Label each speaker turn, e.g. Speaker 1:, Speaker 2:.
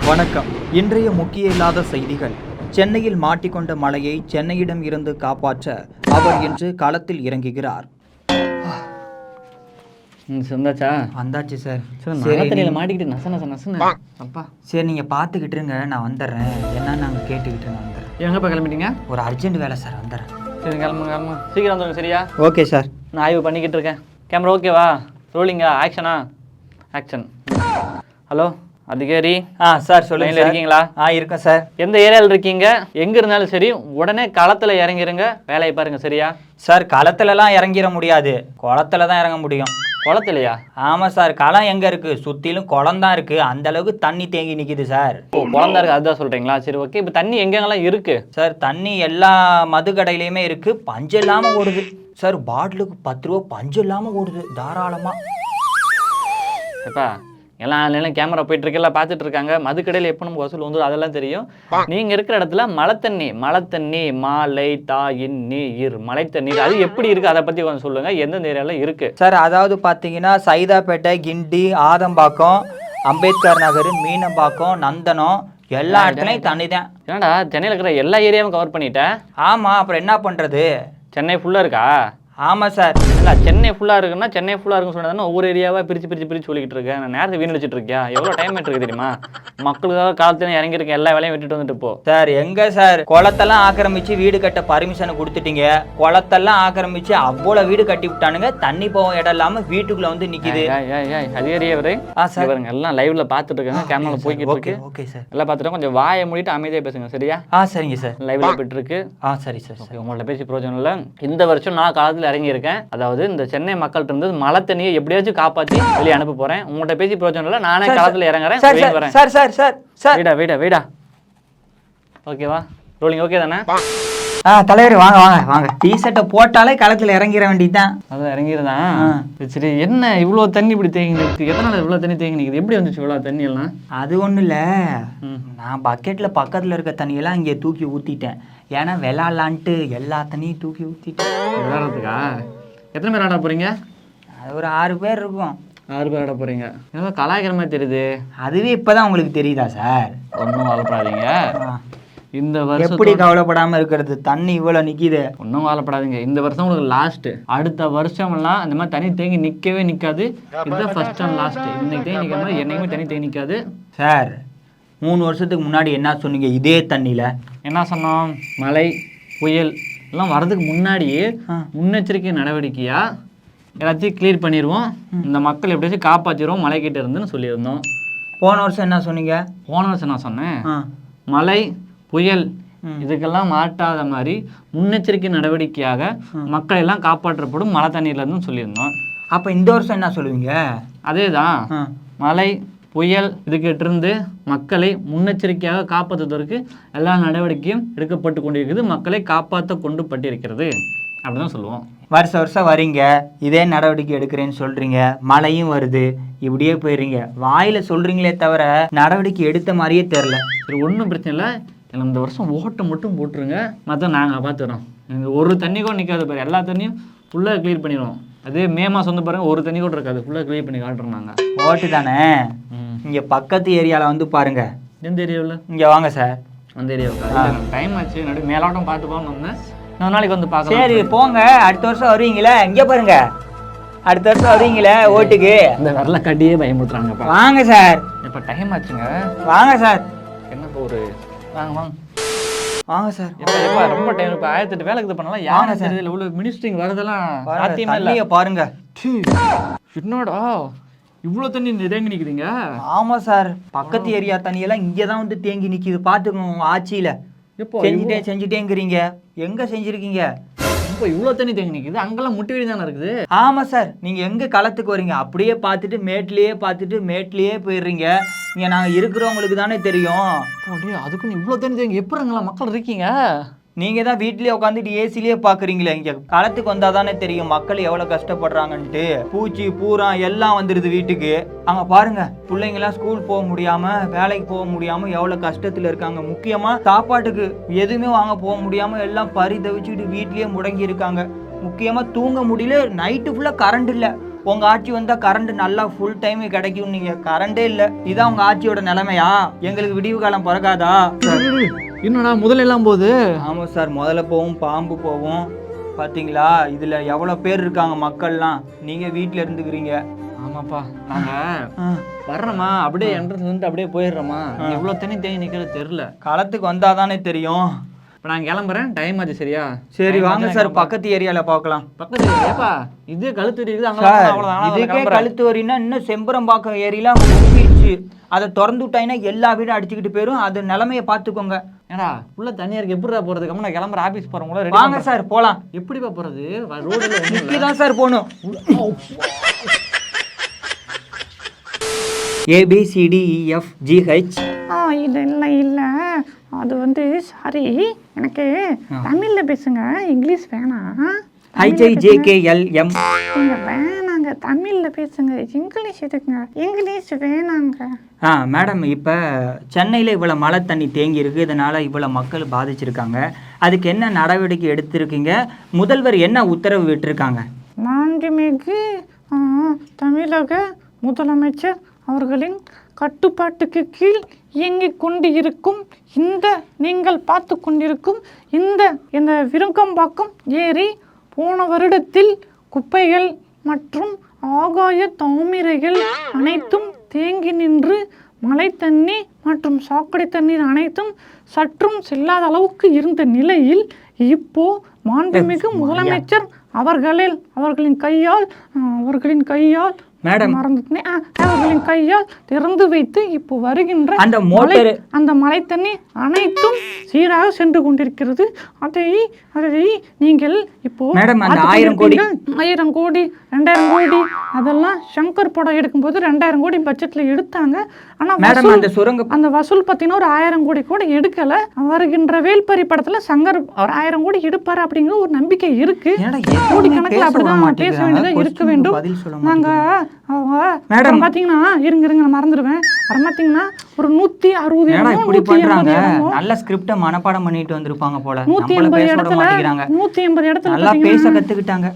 Speaker 1: வணக்கம். இன்றைய முக்கிய இல்லாத செய்திகள். சென்னையில் மாட்டிக்கொண்ட மலையை சென்னையிடம் இருந்து காப்பாற்ற அவர் இன்று களத்தில் இறங்குகிறார்.
Speaker 2: சொந்தாச்சா?
Speaker 1: வந்தாச்சு சார்.
Speaker 2: மாட்டிக்கிட்டு நச நச நசன்னு அப்பா.
Speaker 1: சரி, நீங்கள் பார்த்துக்கிட்டு இருங்க, நான் வந்துடுறேன். என்னன்னு நாங்கள் கேட்டுக்கிட்டு வந்துடுறேன்.
Speaker 2: எங்கப்பா கிளம்பிட்டீங்க?
Speaker 1: ஒரு அர்ஜென்ட் வேலை சார், வந்துடுறேன்.
Speaker 2: சரி, கிளம்புங்க சீக்கிரம் வந்துடுங்க. சரியா?
Speaker 1: Okay sir.
Speaker 2: நான் ஆய்வு பண்ணிக்கிட்டு இருக்கேன். கேமரா ஓகேவா? ரோலிங்கா? ஆக்ஷனா? ஆக்ஷன். ஹலோ அதிகாரி.
Speaker 1: சார் சொல்லுங்க.
Speaker 2: இருக்கீங்களா?
Speaker 1: இருக்கேன் சார்.
Speaker 2: எந்த ஏரியாவில் இருக்கீங்க? எங்கே இருந்தாலும் சரி உடனே களத்தில் இறங்கிருங்க, வேலையை பாருங்க. சரியா?
Speaker 1: சார், களத்துலலாம் இறங்கிட முடியாது, குளத்துல தான் இறங்க முடியும்.
Speaker 2: குளத்துலையா?
Speaker 1: ஆமாம் சார். களம் எங்கே இருக்குது? சுற்றிலும் குளம் தான் இருக்குது. அந்த அளவுக்கு தண்ணி தேங்கி நிற்கிது சார்.
Speaker 2: ஓ, குளம் தான் இருக்குது, அதுதான் சொல்கிறீங்களா? சரி, ஓகே. இப்போ தண்ணி எங்கெங்கெல்லாம் இருக்குது
Speaker 1: சார்? தண்ணி எல்லா மது கடையிலையுமே இருக்குது, பஞ்சம் இல்லாமல் ஓடுது சார். பாட்டிலுக்கு 10 ரூபா பஞ்சம் இல்லாமல் ஓடுது தாராளமாக.
Speaker 2: எப்பா எல்லாம் ஆன்லைனில் கேமரா போயிட்டு இருக்கல, பார்த்துட்டு இருக்காங்க. மதுக்கடையில் எப்போ நமக்கு வசூல் வந்து அதெல்லாம் தெரியும். நீங்கள் இருக்கிற இடத்துல மழை தண்ணி மாலை தாயின் நீர் மழை தண்ணீர் அது எப்படி இருக்குது அதை பற்றி கொஞ்சம் சொல்லுங்கள். எந்தெந்த ஏரியாவில் இருக்குது
Speaker 1: சார்? அதாவது பார்த்தீங்கன்னா சைதாப்பேட்டை, கிண்டி, ஆதம்பாக்கம், அம்பேத்கர் நகர், மீனம்பாக்கம், நந்தனம் எல்லா இடத்துலையும் தண்ணி தான்.
Speaker 2: ஏன்னாடா சென்னையில் இருக்கிற எல்லா ஏரியாவும் கவர் பண்ணிட்டேன்.
Speaker 1: ஆமாம், அப்புறம் என்ன பண்ணுறது?
Speaker 2: சென்னை ஃபுல்லாக இருக்கா?
Speaker 1: ஆமாம் சார்.
Speaker 2: இல்லை, சென்னை ஃபுல்லாக இருக்குன்னா சென்னை ஃபுல்லாக இருக்குன்னு சொன்னதுன்னா ஒவ்வொரு ஏரியாவாக பிரித்து சொல்லிக்கிட்டு இருக்கேன். நான் நேரத்தை வீணடிச்சிட்டு இருக்கியா? எவ்வளோ டைம் ஆகிட்டு இருக்கு தெரியுமா? மக்களுக்காக காலத்துல இறங்கியிருக்கேன், எல்லா வேலையும் விட்டுட்டு வந்துட்டு போ.
Speaker 1: சார் எங்கே சார்? குளத்தெல்லாம் ஆக்கிரமிச்சு வீடு கட்ட பர்மிஷனை கொடுத்துட்டீங்க. குளத்தெல்லாம் ஆக்கிரமிச்சு அவ்வளோ வீடு கட்டி விட்டானுங்க. தண்ணி போக இடம் இல்லாமல் வீட்டுக்குள்ளே வந்து நிற்கிது.
Speaker 2: அதிகாரியவரே சார் பாருங்க, எல்லாம் லைவ்ல பார்த்துட்டு இருக்காங்க, கேமரா போய்கிட்டு இருக்கு.
Speaker 1: Okay sir.
Speaker 2: எல்லாம் பார்த்துட்டு கொஞ்சம் வாயை மூடிட்டு அமைதியாக பேசுங்க. சரியா?
Speaker 1: சரிங்க சார்.
Speaker 2: லைவ்ல போயிட்டு இருக்கு.
Speaker 1: சரி சார்.
Speaker 2: உங்கள்ட்ட பேசி பிரயோஜனம் இல்லை. இந்த வருஷம் நான் காலத்தில் இறங்கியிருக்கேன். அதாவது இந்த சென்னை மக்கள்கிட்ட இருந்து மழை தண்ணியை எப்படியாச்சும் காப்பாற்றி வெளியே அனுப்ப போறேன். உங்கள்கிட்ட பேசி பிரயோஜனம் இல்லை, நானே காலத்தில் இறங்குறேன். வீடா ஓகேவா? ரோலிங் ஓகே தானே?
Speaker 1: தலைவர் வாங்க வாங்க வாங்க. டிஷர்ட்டை போட்டாலே களத்தில் இறங்கிட வேண்டியதுதான்.
Speaker 2: அதான் இறங்கிடுதான். சரி, என்ன இவ்வளோ தண்ணி இப்படி தேங்கி நிற்குது? எதனால இவ்வளோ தண்ணி தேங்கி நிற்குது? எப்படி வந்துச்சு இவ்வளோ தண்ணி எல்லாம்?
Speaker 1: அது ஒன்றும் இல்லை, நான் பக்கெட்டில் பக்கத்தில் இருக்க தண்ணியெல்லாம் இங்கே தூக்கி ஊற்றிட்டேன். ஏன்னா விளாட்லான்ட்டு எல்லா தண்ணியும் தூக்கி ஊற்றிட்டேன்.
Speaker 2: விளாட்றதுக்கா? எத்தனை பேர் ஆட போகிறீங்க?
Speaker 1: அது ஒரு 6 பேர் இருக்கும்.
Speaker 2: 6 பேர் ஆட போகிறீங்க. ஏதோ கலாய்க்கிற மாதிரி தெரியுது.
Speaker 1: அதுவே இப்போ தான் உங்களுக்கு தெரியுதா சார்?
Speaker 2: ஒன்றும் கவலைப்படாதீங்க. இந்த வருஷம்
Speaker 1: எப்படி கவலைப்படாமல் இருக்கிறது? தண்ணி இவ்வளோ நிற்கிது.
Speaker 2: ஒன்றும் கவலைப்படாதீங்க. இந்த வருஷம் உங்களுக்கு லாஸ்ட்டு. அடுத்த வருஷம்லாம் இந்த மாதிரி தண்ணி தேங்கி நிற்கவே நிற்காது. இதுதான் ஃபர்ஸ்ட் அண்ட் லாஸ்ட்டு. இன்னைக்கு தேங்கி நிற்கிற மாதிரி என்னைக்குமே தண்ணி தேங்கி நிற்காது.
Speaker 1: சார், 3 வருஷத்துக்கு முன்னாடி என்ன சொன்னீங்க இதே தண்ணியில்?
Speaker 2: என்ன சொன்னோம்? மழை புயல் எல்லாம் வர்றதுக்கு முன்னாடியே முன்னெச்சரிக்கை நடவடிக்கையாக எல்லாத்தையும் கிளியர் பண்ணிடுவோம், இந்த மக்கள் எப்படியாச்சும் காப்பாற்றிடுவோம் மழைக்கிட்ட இருந்துன்னு சொல்லியிருந்தோம்.
Speaker 1: போன வருஷம் என்ன சொன்னீங்க?
Speaker 2: போன வருஷம் நான் சொன்னேன் மழை புயல் இதுக்கெல்லாம் மாட்டாத மாதிரி முன்னெச்சரிக்கை நடவடிக்கையாக மக்கள் எல்லாம் காப்பாற்றப்படும் மழை தண்ணீர்லேருந்து சொல்லியிருந்தோம்.
Speaker 1: அப்போ இந்த வருஷம் என்ன சொல்லுவீங்க?
Speaker 2: அதே தான். மழை புயல் இதுக்கிட்டிருந்து மக்களை முன்னெச்சரிக்கையாக காப்பாற்றுவதற்கு எல்லா நடவடிக்கையும் எடுக்கப்பட்டு கொண்டிருக்கிறது, மக்களை காப்பாற்ற கொண்டு பட்டிருக்கிறது அப்படிதான் சொல்லுவோம்.
Speaker 1: வருஷம் வரீங்க, இதே நடவடிக்கை எடுக்கிறேன்னு சொல்கிறீங்க, மழையும் வருது, இப்படியே போயிடுறீங்க. வாயில் சொல்கிறீங்களே தவிர நடவடிக்கை எடுத்த மாதிரியே தெரில.
Speaker 2: சரி, ஒன்றும் பிரச்சனை இல்லை. இந்த வருஷம் ஓட்டை மட்டும் போட்டுருங்க, மற்ற நாங்கள் பார்த்துறோம். எங்கள் ஒரு தண்ணி கூட நிற்காது பாரு, எல்லா தண்ணியும் ஃபுல்லாக கிளியர் பண்ணிடுவோம். அதே மே மாதம் வந்து பாருங்கள், ஒரு தண்ணி கூட இருக்காது, ஃபுல்லாக கிளியர் பண்ணி காட்டுறோம் நாங்கள்.
Speaker 1: ஓட்டு தானே? இங்கே பக்கத்து ஏரியாவில் வந்து பாருங்கள்.
Speaker 2: எந்த ஏரியாவில்?
Speaker 1: இங்கே வாங்க சார்.
Speaker 2: அந்த ஏரியாவுக்கு டைம் ஆச்சு, நடு மேலாட்டம் பார்த்து போகணும்னு வந்தேன். நான் நாளைக்கு வந்து பார்க்கலாம்.
Speaker 1: சரி போங்க, அடுத்த வருஷம் வருவீங்களே. இங்கே பாருங்க, அடுத்த வருஷம் வருவீங்களே ஓட்டுக்கு.
Speaker 2: இந்த வரல கட்டியே பயமுறுத்துறாங்கப்பா.
Speaker 1: வாங்க சார்.
Speaker 2: இப்போ டைம் ஆச்சுங்க.
Speaker 1: வாங்க சார்.
Speaker 2: என்னப்பா ஒரு வாங்க
Speaker 1: வாங்க சார்.
Speaker 2: எப்போ ரொம்ப டைம். இப்போ 1008 வேலைக்கு இது பண்ணலாம். யாங்க சார் இதில் இவ்வளோ மினிஸ்டரிங் வரதெல்லாம் சாத்தியமே இல்லை.
Speaker 1: பாருங்க.
Speaker 2: என்னடா இவ்வளோ தண்ணி தேங்கி நிற்குதுங்க?
Speaker 1: ஆமாம் சார், பக்கத்து ஏரியா தண்ணியெல்லாம் இங்கே தான் வந்து தேங்கி நிற்கிது. பார்த்துக்கோங்க ஆட்சியில். எப்போ செஞ்சுட்டேங்கிறீங்க, எங்கே செஞ்சுருக்கீங்க?
Speaker 2: இப்போ இவ்வளோ தண்ணி தேங்கி நிற்குது, அங்கெல்லாம் முட்டி வெடி தானே இருக்குது.
Speaker 1: ஆமாம் சார், நீங்கள் எங்கே களத்துக்கு வரீங்க? அப்படியே பார்த்துட்டு மேட்லேயே போயிடுறீங்க. இங்கே நாங்கள் இருக்கிறவங்களுக்கு தானே தெரியும்.
Speaker 2: அப்படியே அதுக்குன்னு இவ்வளோ தண்ணி தேங்கி எப்படிங்களா மக்கள் இருக்கீங்க?
Speaker 1: நீங்கள் தான் வீட்லேயே உட்காந்துட்டு ஏசிலேயே பார்க்குறீங்களே. இங்கே களத்துக்கு வந்தால் தானே தெரியும் மக்கள் எவ்வளோ கஷ்டப்படுறாங்கன்ட்டு. பூச்சி பூரா எல்லாம் வந்துடுது வீட்டுக்கு. அங்கே பாருங்கள், பிள்ளைங்களாம் ஸ்கூல் போக முடியாமல், வேலைக்கு போக முடியாமல் எவ்வளோ கஷ்டத்தில் இருக்காங்க. முக்கியமாக சாப்பாட்டுக்கு எதுவுமே வாங்க போக முடியாமல் எல்லாம் பரிதவிச்சுட்டு வீட்லேயே முடங்கி இருக்காங்க. முக்கியமாக தூங்க முடியல, நைட்டு ஃபுல்லாக கரண்ட் இல்லை. உங்க ஆட்சி வந்தா கரண்ட் நல்லா ஃபுல் டைம் கிடைக்கும், நீங்க கரண்டே இல்ல. இதான் உங்க ஆட்சியோட நிலைமையா? எங்களுக்கு விடிவு காலம் பிறக்காதா?
Speaker 2: இன்னும் நான் முதல்ல எல்லாம் போகுது.
Speaker 1: ஆமா சார், முதல்ல போகும், பாம்பு போகும். பாத்தீங்களா இதுல எவ்வளவு பேர் இருக்காங்க மக்கள்லாம், நீங்க வீட்டுல இருந்துக்கிறீங்க.
Speaker 2: ஆமாப்பா, நாங்க வர்றோமா அப்படியே என்ட்ரன்ஸ் வந்து அப்படியே போயிடுறோமா? எவ்வளவு தண்ணி தேங்கி நிக்கிறது தெரியல.
Speaker 1: களத்துக்கு வந்தாதானே தெரியும்.
Speaker 2: இப்போ நான் கிளம்புறேன், டைம் ஆச்சு. சரியா?
Speaker 1: சரி வாங்க சார், பக்கத்து ஏரியால பார்க்கலாம்.
Speaker 2: பக்கத்து ஏரியாப்பா? இது கழுத்து இருக்குது அங்க.
Speaker 1: இதுக்கே கழுத்து வரின்னா இன்னும் செம்பரம்பாக்கம் ஏரியில முங்கிடுச்சு. அதை திறந்து விட்டாங்கன்னா எல்லா வீடும் அடிச்சுக்கிட்டு போயிரும். அது நிலைமையை பார்த்துக்கோங்க.
Speaker 2: ஏடா உள்ள தண்ணியா இருக்கு, எப்படிடா போறதுக்கு? நான் கிளம்புற, ஆபீஸ் போறவங்கள
Speaker 1: வாங்க சார் போலாம்.
Speaker 2: எப்படிப்பா போறது? ரோடு
Speaker 1: தான் சார் போகணும். ABCDEFGH.
Speaker 3: இது இல்லை அது வந்து சாரி, எனக்கு தமிழில் பேசுங்க, இங்கிலீஷ் வேணாம்.
Speaker 1: HIJKLM.
Speaker 3: வேணாங்க, தமிழில் பேசுங்க, இங்கிலீஷ் எதுக்குங்க? இங்கிலீஷ் வேணாங்க.
Speaker 1: மேடம், இப்போ சென்னையில் இவ்வளோ மழை தண்ணி தேங்கி இருக்கு, இதனால் இவ்வளோ மக்கள் பாதிச்சிருக்காங்க. அதுக்கு என்ன நடவடிக்கை எடுத்திருக்கீங்க? முதல்வர் என்ன உத்தரவு விட்டுருக்காங்க?
Speaker 3: மாண்புமிகு தமிழக முதலமைச்சர் அவர்களின் கட்டுப்பாட்டுக்கு கீழ் இயங்கிக் கொண்டு இருக்கும் நீங்கள் பார்த்து கொண்டிருக்கும் இந்த விருங்கம்பாக்கம் ஏரி போன வருடத்தில் குப்பைகள் மற்றும் ஆகாய தாமிரைகள் அனைத்தும் தேங்கி நின்று மழை தண்ணீர் மற்றும் சாக்கடை தண்ணீர் அனைத்தும் சற்றும் செல்லாத அளவுக்கு இருந்த நிலையில் இப்போ மாண்புமிகு முதலமைச்சர் அவர்களின் கையால்
Speaker 1: மேடம்
Speaker 3: அவர்களின் கையால் திறந்து வைத்து இப்போ வருகின்ற அந்த மழை தண்ணீர் அனைத்தும் சீராக சென்று கொண்டிருக்கிறது. அதை நீங்கள் இப்போ 1000 கோடி 2000 கோடி அதெல்லாம் சங்கர் படம் எடுக்கும்போது 2000 கோடி பட்ஜெட்ல எடுத்தாங்க. ஆனா அந்த வசூல் பார்த்தீங்கன்னா ஒரு 1000 கோடி கூட எடுக்கல. வருகின்ற வேல்பரி படத்துல சங்கர் ஒரு 1000 கோடி எடுப்பாரு அப்படிங்கிற ஒரு நம்பிக்கை இருக்கு. கோடி கணக்கில் அப்படிதான் பேச வேண்டியதா இருக்க வேண்டும். நாங்க அவங்க பாத்தீங்கன்னா இருங்க நான் மறந்துடுவேன். பாத்தீங்கன்னா ஒரு 160
Speaker 1: நல்ல ஸ்கிரிப்ட மனப்பாடம் பண்ணிட்டு வந்திருப்பாங்க போல.
Speaker 3: 180 இடத்துல
Speaker 1: நல்லா பேச கத்துக்கிட்டாங்க.